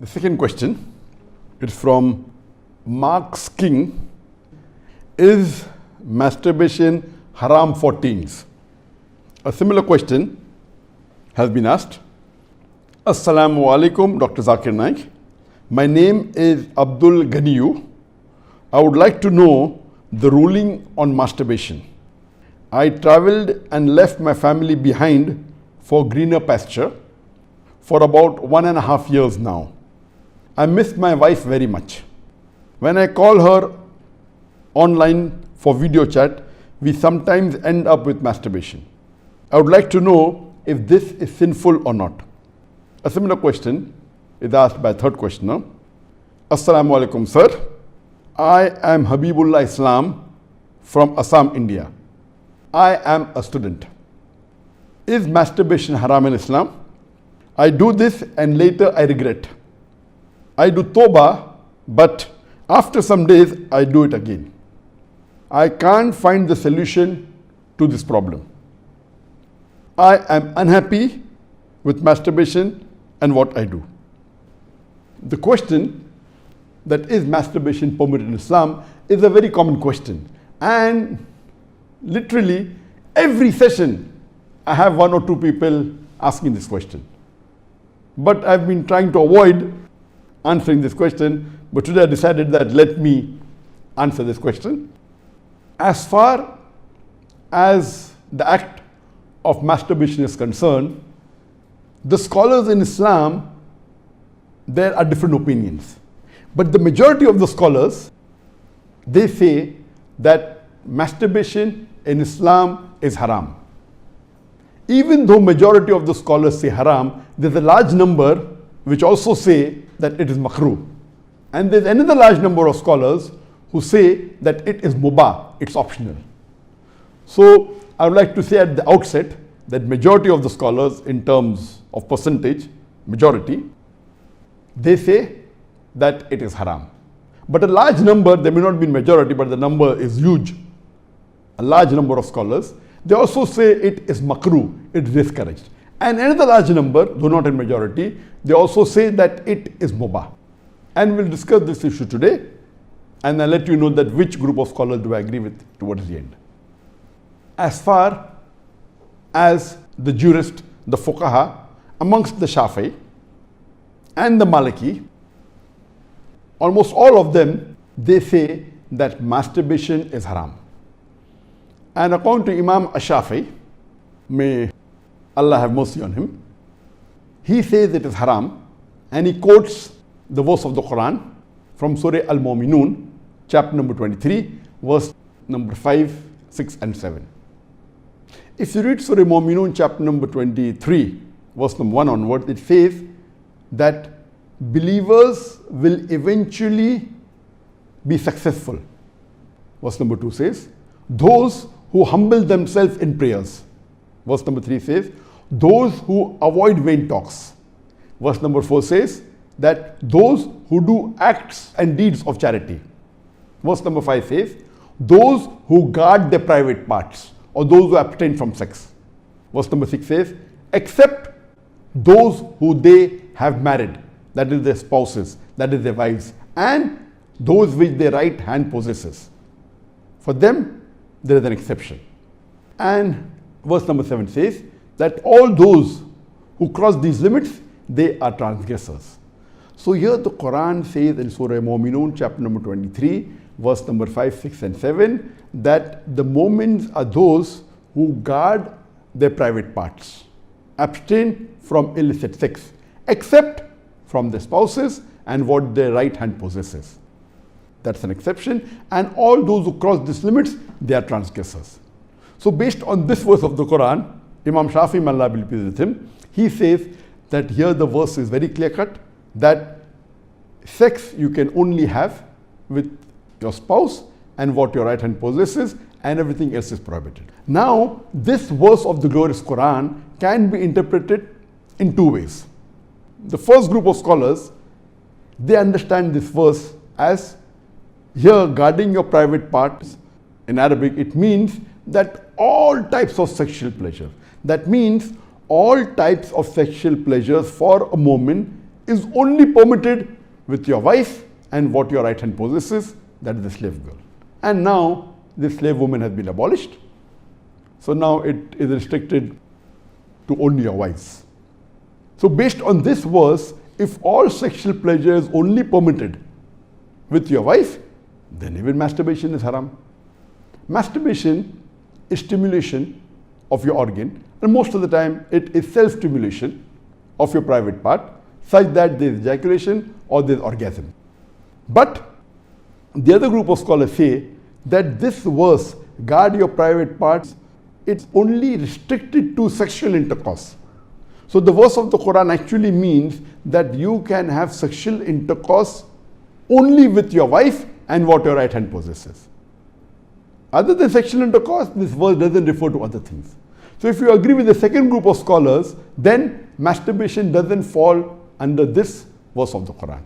The second question is from Mark's King. Is masturbation haram for teens? A similar question has been asked. Assalamu alaikum, Dr. Zakir Naik. My name is Abdul Ganiyu. I would like to know the ruling on masturbation. I traveled and left my family behind for greener pasture for about 1.5 years now. I miss my wife very much. When I call her online for video chat, we sometimes end up with masturbation. I would like to know if this is sinful or not. A similar question is asked by a third questioner. Assalamu alaikum, sir. I am Habibullah Islam from Assam, India. I am a student. Is masturbation haram in Islam? I do this and later I regret. I do tawbah, but after some days I do it again. I can't find the solution to this problem. I am unhappy with masturbation and what I do. The question that is masturbation permitted in Islam is a very common question, and literally every session I have 1 or 2 people asking this question. But I've been trying to avoid answering this question, but today I decided that let me answer this question. As far as the act of masturbation is concerned, the scholars in Islam, there are different opinions. But the majority of the scholars, they say that masturbation in Islam is haram. Even though majority of the scholars say haram, there's a large number which also say that it is makhrooh. And there's another large number of scholars who say that it is mubah, it's optional. So I would like to say at the outset that majority of the scholars, in terms of percentage, majority, they say that it is haram. But a large number, there may not be majority, but the number is huge. A large number of scholars, they also say it is makhrooh, it is discouraged. And another large number, though not in majority, they also say that it is mubah. And we'll discuss this issue today, and I'll let you know that which group of scholars do I agree with towards the end. As far as the jurist, the fuqaha, amongst the Shafi'i and the Maliki, almost all of them, they say that masturbation is haram. And according to Imam Ash-Shafi'i, may Allah have mercy on him, he says it is haram, and he quotes the verse of the Quran from Surah Al-Mu'minun, chapter number 23, verse number 5, 6 and 7. If you read Surah Al-Mu'minun, chapter number 23, verse number 1 onward, it says that believers will eventually be successful. Verse number 2 says, those who humble themselves in prayers. Verse number 3 says, those who avoid vain talks. Verse number 4 says that those who do acts and deeds of charity. Verse number 5 says, those who guard their private parts, or those who abstain from sex. Verse number 6 says, except those who they have married, that is their spouses, that is their wives, and those which their right hand possesses. For them, there is an exception. And verse number 7 says that all those who cross these limits, they are transgressors. So here the Quran says in Surah Al-Mu'minun, chapter number 23, verse number 5, 6 and 7, that the mu'mins are those who guard their private parts, abstain from illicit sex, except from their spouses and what their right hand possesses. That's an exception. And all those who cross these limits, they are transgressors. So based on this verse of the Quran, Imam Shafi'i, may Allah be pleased with him, he says that here the verse is very clear cut, that sex you can only have with your spouse and what your right hand possesses, and everything else is prohibited. Now, this verse of the glorious Quran can be interpreted in 2 ways. The first group of scholars, they understand this verse as here guarding your private parts. In Arabic, it means that all types of sexual pleasure. That means all types of sexual pleasures for a moment is only permitted with your wife and what your right hand possesses, that is the slave girl. And now the slave woman has been abolished. So now it is restricted to only your wives. So based on this verse, if all sexual pleasure is only permitted with your wife, then even masturbation is haram. Masturbation is stimulation of your organ, and most of the time it is self-stimulation of your private part, such that there is ejaculation or there is orgasm. But the other group of scholars say that this verse, guard your private parts, it's only restricted to sexual intercourse. So the verse of the Quran actually means that you can have sexual intercourse only with your wife and what your right hand possesses. Other than sexual intercourse, this verse doesn't refer to other things. So if you agree with the second group of scholars, then masturbation doesn't fall under this verse of the Quran.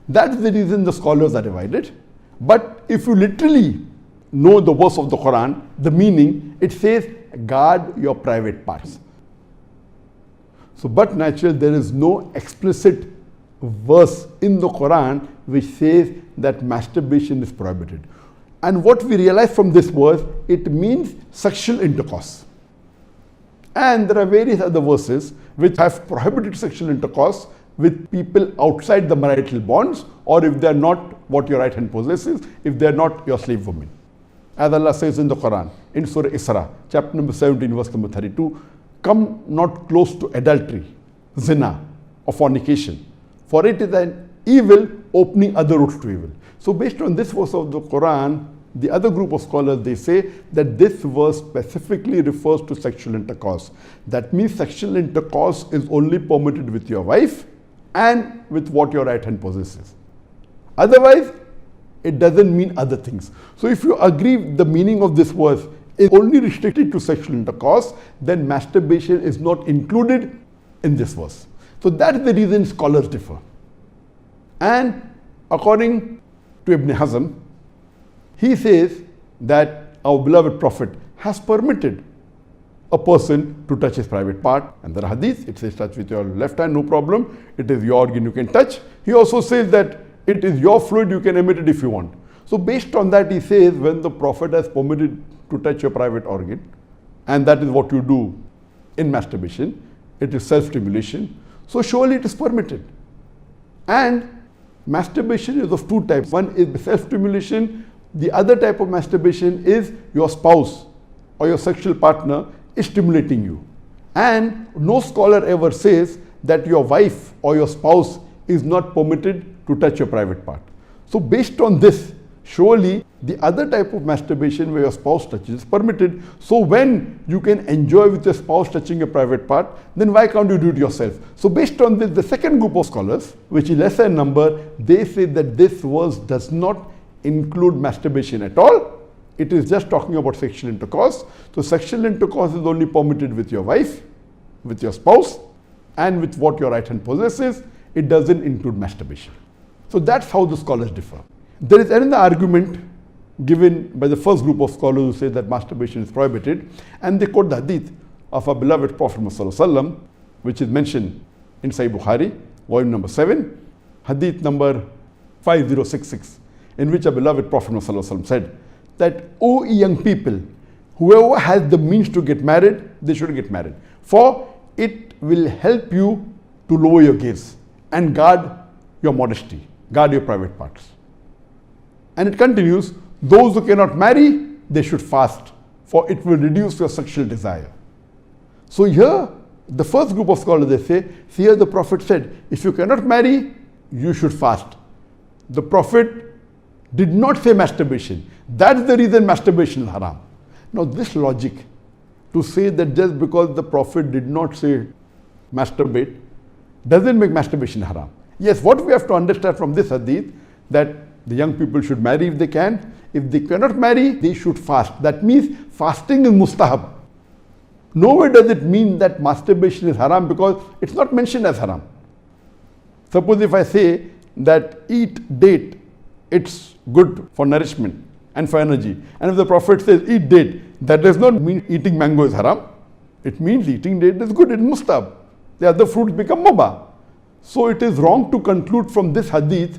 That's the reason the scholars are divided. But if you literally know the verse of the Quran, the meaning, it says, guard your private parts. So, but naturally, there is no explicit verse in the Quran which says that masturbation is prohibited. And what we realize from this verse, it means sexual intercourse. And there are various other verses which have prohibited sexual intercourse with people outside the marital bonds, or if they are not what your right hand possesses, if they are not your slave woman. As Allah says in the Quran, in Surah Isra, chapter number 17, verse number 32, come not close to adultery, zina, or fornication, for it is an evil opening other routes to evil. So based on this verse of the Quran, the other group of scholars, they say that this verse specifically refers to sexual intercourse. That means sexual intercourse is only permitted with your wife and with what your right hand possesses. Otherwise, it doesn't mean other things. So if you agree the meaning of this verse is only restricted to sexual intercourse, then masturbation is not included in this verse. So that's the reason scholars differ. And according to Ibn Hazm, he says that our beloved Prophet has permitted a person to touch his private part. And there are hadith, it says touch with your left hand, no problem. It is your organ, you can touch. He also says that it is your fluid, you can emit it if you want. So based on that, he says when the Prophet has permitted to touch your private organ, and that is what you do in masturbation, it is self-stimulation, so surely it is permitted. And masturbation is of two types. One is self-stimulation. The other type of masturbation is your spouse or your sexual partner is stimulating you. And no scholar ever says that your wife or your spouse is not permitted to touch your private part. So based on this, surely the other type of masturbation where your spouse touches is permitted. So when you can enjoy with your spouse touching your private part, then why can't you do it yourself? So based on this, the second group of scholars, which is lesser in number, they say that this verse does not include masturbation at all. It is just talking about sexual intercourse. So sexual intercourse is only permitted with your wife, with your spouse, and with what your right hand possesses. It doesn't include masturbation. So that's how the scholars differ. There is another argument given by the first group of scholars who say that masturbation is prohibited, and they quote the hadith of our beloved Prophet ﷺ, which is mentioned in Sahih Bukhari, volume number 7, hadith number 5066, in which our beloved Prophet ﷺ said that, O young people, whoever has the means to get married, they should get married, for it will help you to lower your gaze and guard your modesty, guard your private parts. And it continues, those who cannot marry, they should fast, for it will reduce your sexual desire. So here, the first group of scholars, they say, see here the Prophet said, if you cannot marry, you should fast. The Prophet did not say masturbation. That's the reason masturbation is haram. Now this logic, to say that just because the Prophet did not say masturbate, doesn't make masturbation haram. Yes, what we have to understand from this hadith, that the young people should marry if they can. If they cannot marry, they should fast. That means fasting is mustahab. Nowhere does it mean that masturbation is haram, because it's not mentioned as haram. Suppose if I say that eat date, it's good for nourishment and for energy. And if the Prophet says eat date, that does not mean eating mango is haram. It means eating date is good, it's mustahab. The other fruits become mubah. So it is wrong to conclude from this hadith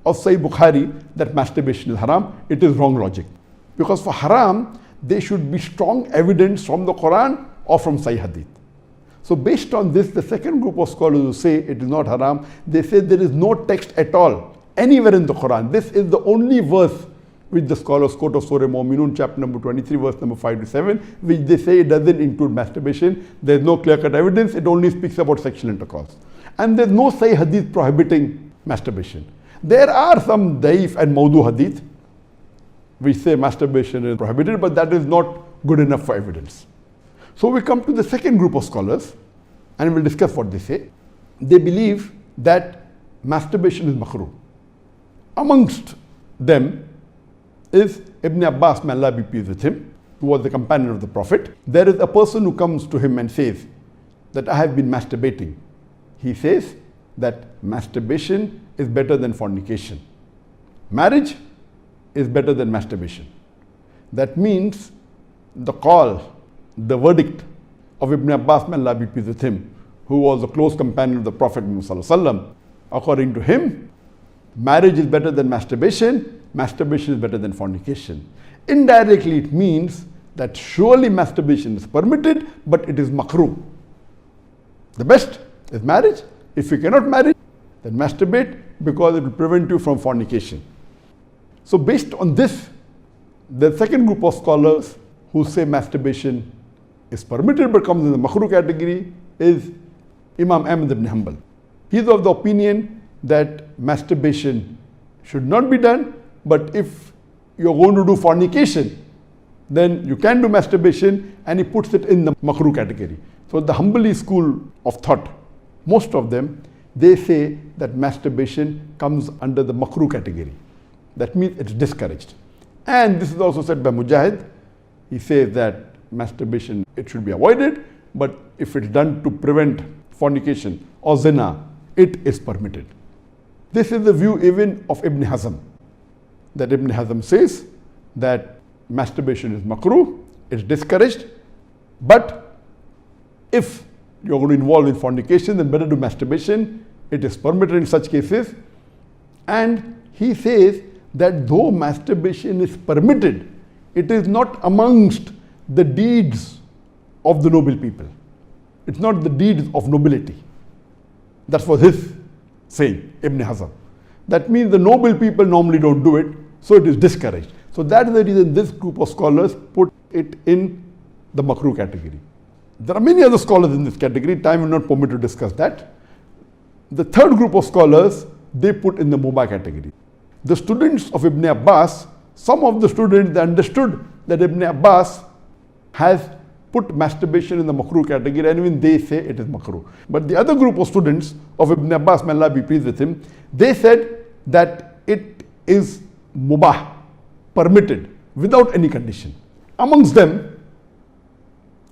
of Sahih Bukhari that masturbation is haram. It is wrong logic. Because for haram, there should be strong evidence from the Quran or from Sahih hadith. So based on this, the second group of scholars who say it is not haram, they say there is no text at all anywhere in the Quran. This is the only verse which the scholars quote of Surah Mu'minun, chapter number 23, verse number 5 to 7, which they say it doesn't include masturbation. There is no clear-cut evidence. It only speaks about sexual intercourse. And there is no Sahih hadith prohibiting masturbation. There are some daif and mawdu hadith which say masturbation is prohibited, but that is not good enough for evidence. So we come to the second group of scholars and we'll discuss what they say. They believe that masturbation is makhrooh. Amongst them is Ibn Abbas, may Allah be pleased with him, who was the companion of the Prophet. There is a person who comes to him and says that I have been masturbating. He says that masturbation is better than fornication. Marriage is better than masturbation. That means the call, the verdict of Ibn Abbas, may Allah be pleased with him, who was a close companion of the Prophet Muhammad, according to him, marriage is better than masturbation, masturbation is better than fornication. Indirectly, it means that surely masturbation is permitted, but it is makhrooh. The best is marriage. If you cannot marry, then masturbate, because it will prevent you from fornication. So based on this, the second group of scholars who say masturbation is permitted but comes in the makhrooh category is Imam Ahmad ibn Hanbal. He is of the opinion that masturbation should not be done, but if you're going to do fornication, then you can do masturbation, and he puts it in the makhrooh category. So the Hanbali school of thought, most of them, they say that masturbation comes under the makhrooh category. That means it's discouraged. And this is also said by Mujahid. He says that masturbation, it should be avoided, but if it's done to prevent fornication or zina, it is permitted. This is the view even of Ibn Hazm, that Ibn Hazm says that masturbation is makruh, it's discouraged, but if you're going to involve in fornication, then better do masturbation, it is permitted in such cases. And he says that though masturbation is permitted, it is not amongst the deeds of the noble people. It's not the deeds of nobility. That was his saying, Ibn Hazm. That means the noble people normally don't do it, so it is discouraged. So that is the reason this group of scholars put it in the makruh category. There are many other scholars in this category. Time will not permit to discuss that. The third group of scholars, they put in the mubah category. The students of Ibn Abbas, some of the students, they understood that Ibn Abbas has put masturbation in the makruh category, and even they say it is makruh. But the other group of students of Ibn Abbas, may Allah be pleased with him, they said that it is mubah, permitted, without any condition. Amongst them,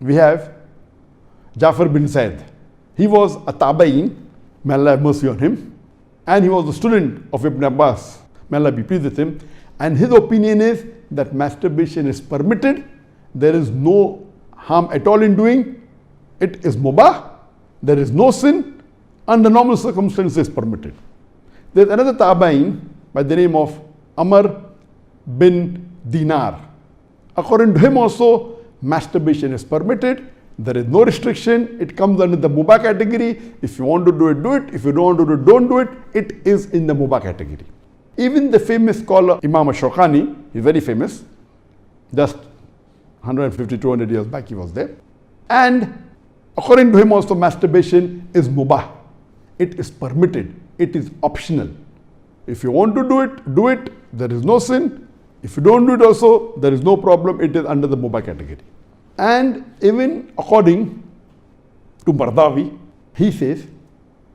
we have Jafar bin Zaid. He was a tabi'in, may Allah have mercy on him, and he was a student of Ibn Abbas, may Allah be pleased with him, and his opinion is that masturbation is permitted, there is no harm at all in doing, it is mubah, there is no sin, under normal circumstances permitted. There is another tabi'in by the name of Amr bin Dinar. According to him also, masturbation is permitted, there is no restriction, it comes under the mubah category. If you want to do it, do it. If you don't want to do it, don't do it. It is in the mubah category. Even the famous scholar Imam Shawkani, he's very famous, just 150, 200 years back he was there. And according to him also, masturbation is mubah. It is permitted. It is optional. If you want to do it, do it. There is no sin. If you don't do it also, there is no problem. It is under the mubah category. And even according to Mardawi, he says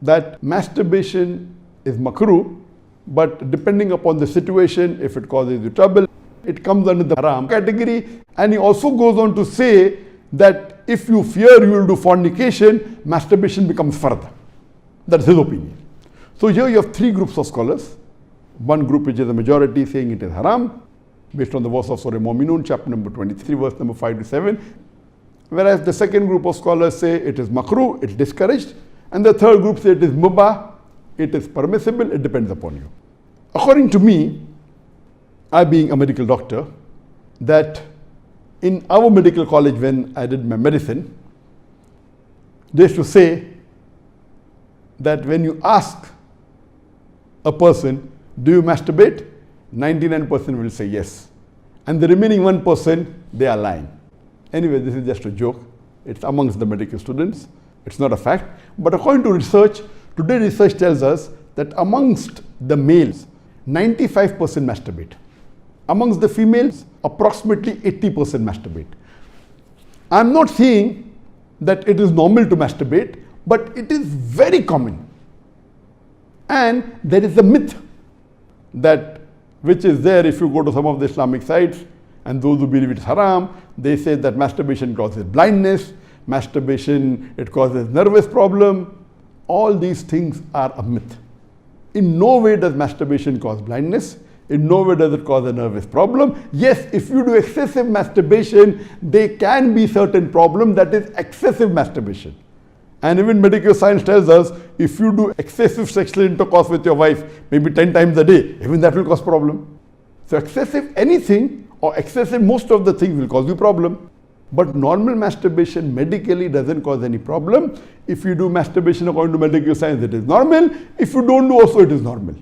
that masturbation is makruh, but depending upon the situation, if it causes you trouble, it comes under the Haraam category. And he also goes on to say that if you fear you will do fornication, masturbation becomes fard. That's his opinion. So here you have three groups of scholars. One group which is a majority saying it is haram, based on the verse of Surah Mu'minun, chapter number 23, verse number 5 to 7. Whereas the second group of scholars say it is makruh, it's discouraged. And the third group say it is mubah, it is permissible, it depends upon you. According to me, I being a medical doctor, that in our medical college when I did my medicine, they used to say that when you ask a person, do you masturbate? 99% will say yes. And the remaining 1%, they are lying. Anyway, this is just a joke. It's amongst the medical students. It's not a fact. But according to research, today research tells us that amongst the males, 95% masturbate. Amongst the females, approximately 80% masturbate. I'm not saying that it is normal to masturbate, but it is very common. And there is a myth that which is there if you go to some of the Islamic sites, and those who believe it's haram, they say that masturbation causes blindness, masturbation, it causes nervous problem. All these things are a myth. In no way does masturbation cause blindness. In no way does it cause a nervous problem. Yes, if you do excessive masturbation, there can be certain problem, that is excessive masturbation. And even medical science tells us, if you do excessive sexual intercourse with your wife, maybe 10 times a day, even that will cause problem. So excessive anything or excessive most of the things will cause you problem. But normal masturbation medically doesn't cause any problem. If you do masturbation according to medical science, it is normal. If you don't do also, it is normal.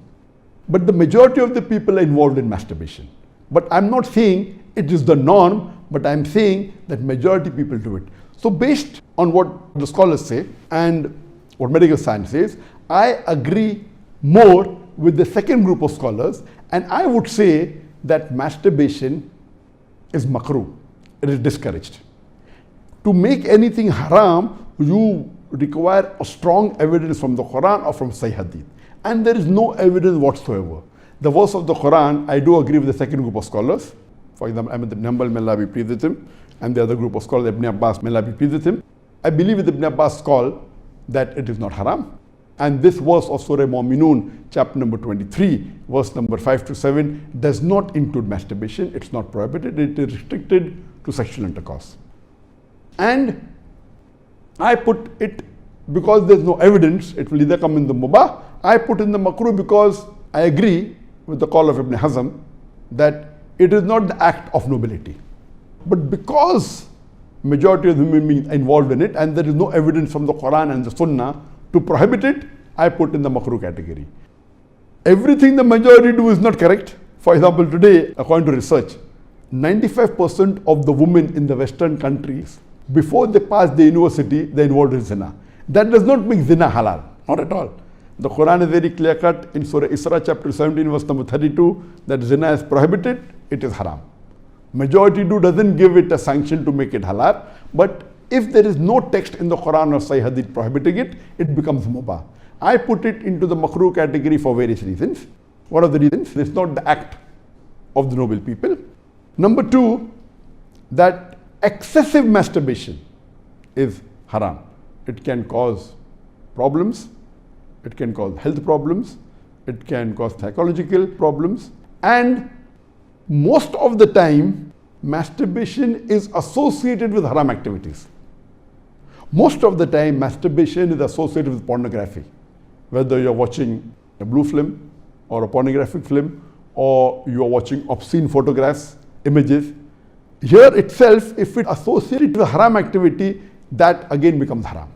But the majority of the people are involved in masturbation. But I'm not saying it is the norm, but I'm saying that majority people do it. So based on what the scholars say and what medical science says, I agree more with the second group of scholars, and I would say that masturbation is makhrooh. It is discouraged. To make anything haram, you require a strong evidence from the Quran or from Sahih Hadith. And there is no evidence whatsoever. The verse of the Quran, I do agree with the second group of scholars. For example, Ahmad ibn Hanbal, may Allah be pleased with him, and the other group of scholars, Ibn Abbas, may Allah be pleased with him. I believe with Ibn Abbas' call that it is not haram. And this verse of Surah Mu'minun, chapter number 23, verse number 5 to 7, does not include masturbation. It's not prohibited. It is restricted to sexual intercourse. And I put it because there's no evidence, it will either come in the mubah. I put in the makruh because I agree with the call of Ibn Hazm that it is not the act of nobility. But because majority of the human beings are involved in it and there is no evidence from the Quran and the Sunnah to prohibit it, I put in the makruh category. Everything the majority do is not correct. For example, today, according to research, 95% of the women in the Western countries, before they pass the university, they are involved in zina. That does not make zina halal, not at all. The Quran is very clear cut in Surah Isra chapter 17 verse number 32 that zina is prohibited, it is haram. Majority do doesn't give it a sanction to make it halal, but if there is no text in the Quran or Sahih Hadith prohibiting it, it becomes mubah. I put it into the makruh category for various reasons. What are the reasons? It's not the act of the noble people. Number two, that excessive masturbation is haram. It can cause problems, it can cause health problems, it can cause psychological problems, and most of the time masturbation is associated with haram activities. Most of the time masturbation is associated with pornography, whether you're watching a blue film or a pornographic film, or you're watching obscene photographs, images. Here itself, if it associated with haram activity, that again becomes haram.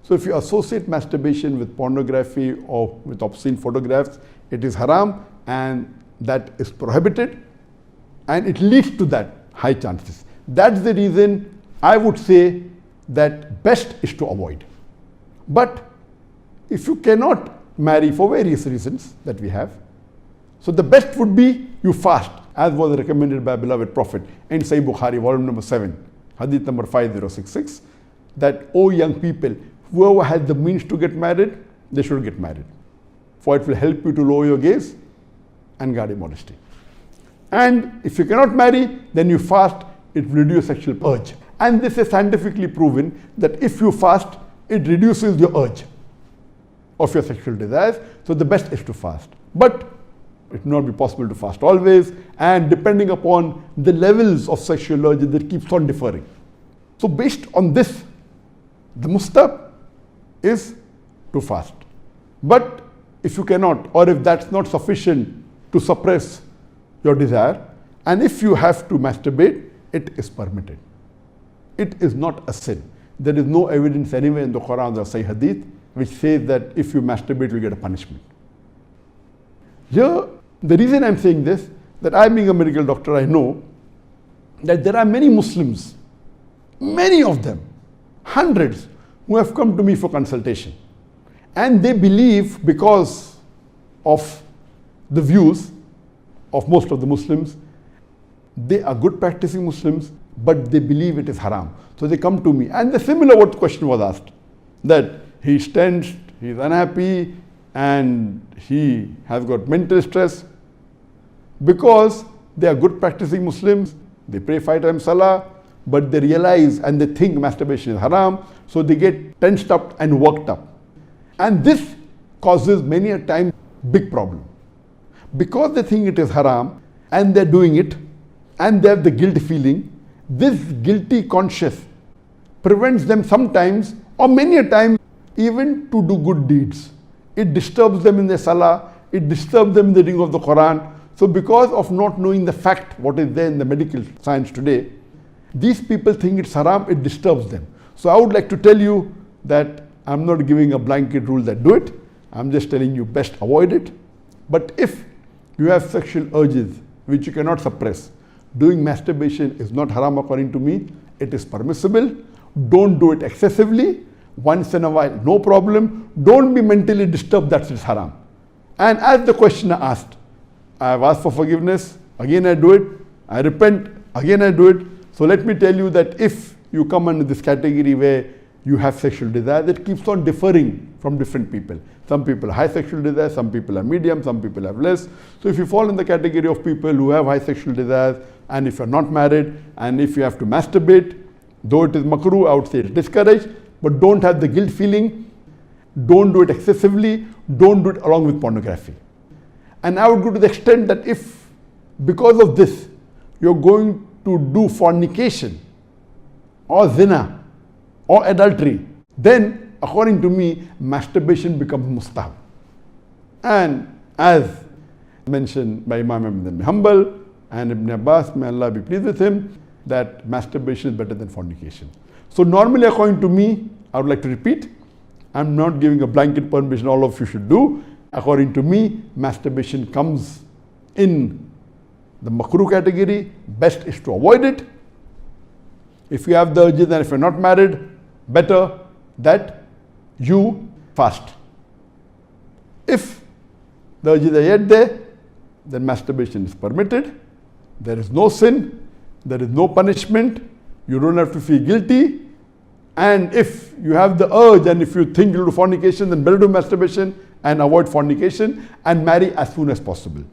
So if you associate masturbation with pornography or with obscene photographs, it is haram and that is prohibited and it leads to that high chances. That's the reason I would say that best is to avoid. But if you cannot marry for various reasons that we have, so the best would be you fast, as was recommended by beloved Prophet in Sahih Bukhari, volume number 7, hadith number 5066, that, O young people, whoever has the means to get married, they should get married. For it will help you to lower your gaze and guard your modesty. And if you cannot marry, then you fast, it will reduce sexual urge. And this is scientifically proven that if you fast, it reduces your urge of your sexual desires. So the best is to fast. But it will not be possible to fast always, and depending upon the levels of sexual urge, that keeps on differing. So based on this, the mustahab is to fast. But if you cannot, or if that's not sufficient to suppress your desire, and if you have to masturbate, it is permitted. It is not a sin. There is no evidence anywhere in the Quran or Sahih Hadith which says that if you masturbate, you'll get a punishment. Here, the reason I'm saying this, that I being a medical doctor, I know that there are many Muslims, many of them, hundreds, who have come to me for consultation. And they believe, because of the views of most of the Muslims, they are good practicing Muslims, but they believe it is haram. So they come to me. And the similar what question was asked, that he's tensed, he's unhappy, and he has got mental stress. Because they are good practicing Muslims, they pray 5 times salah, but they realize and they think masturbation is haram, so they get tensed up and worked up. And this causes many a time big problem. Because they think it is haram and they're doing it and they have the guilt feeling, this guilty conscience prevents them sometimes or many a time even to do good deeds. It disturbs them in their salah, it disturbs them in the reading of the Quran. So because of not knowing the fact, what is there in the medical science today, these people think it's haram, it disturbs them. So I would like to tell you that I'm not giving a blanket rule that do it. I'm just telling you best avoid it. But if you have sexual urges which you cannot suppress, doing masturbation is not haram according to me. It is permissible. Don't do it excessively. Once in a while, no problem. Don't be mentally disturbed that it's haram. And as the questioner asked, I have asked for forgiveness, again I do it, I repent, again I do it. So let me tell you that if you come under this category where you have sexual desire, that keeps on differing from different people. Some people have high sexual desire, some people are medium, some people have less. So if you fall in the category of people who have high sexual desires, and if you're not married, and if you have to masturbate, though it is makruh, I would say it's discouraged, but don't have the guilt feeling, don't do it excessively, don't do it along with pornography. And I would go to the extent that if, because of this, you're going to do fornication, or zina, or adultery, then according to me, masturbation becomes mustahab. And as mentioned by Imam Ibn Hanbal and Ibn Abbas, may Allah be pleased with him, that masturbation is better than fornication. So normally according to me, I would like to repeat, I'm not giving a blanket permission all of you should do. According to me, masturbation comes in the makruh category. Best is to avoid it. If you have the urges and if you're not married, better that you fast. If the urges are yet there, then masturbation is permitted. There is no sin, there is no punishment, you don't have to feel guilty. And if you have the urge and if you think you'll do fornication, then better do masturbation and avoid fornication and marry as soon as possible.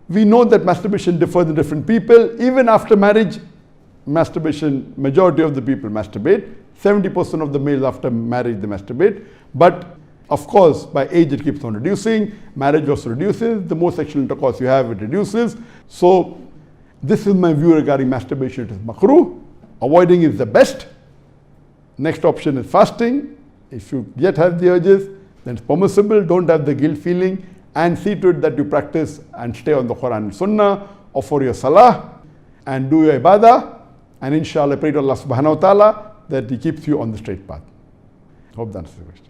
We know that masturbation differs in different people. Even after marriage, masturbation, majority of the people masturbate. 70% of the males after marriage they masturbate. But of course, by age it keeps on reducing. Marriage also reduces. The more sexual intercourse you have, it reduces. So this is my view regarding masturbation. It is makruh. Avoiding is the best. Next option is fasting. If you yet have the urges, then it's permissible. Don't have the guilt feeling, and see to it that you practice and stay on the Quran and Sunnah, offer your salah and do your ibadah, and inshallah pray to Allah subhanahu wa ta'ala that He keeps you on the straight path. Hope that answers the question.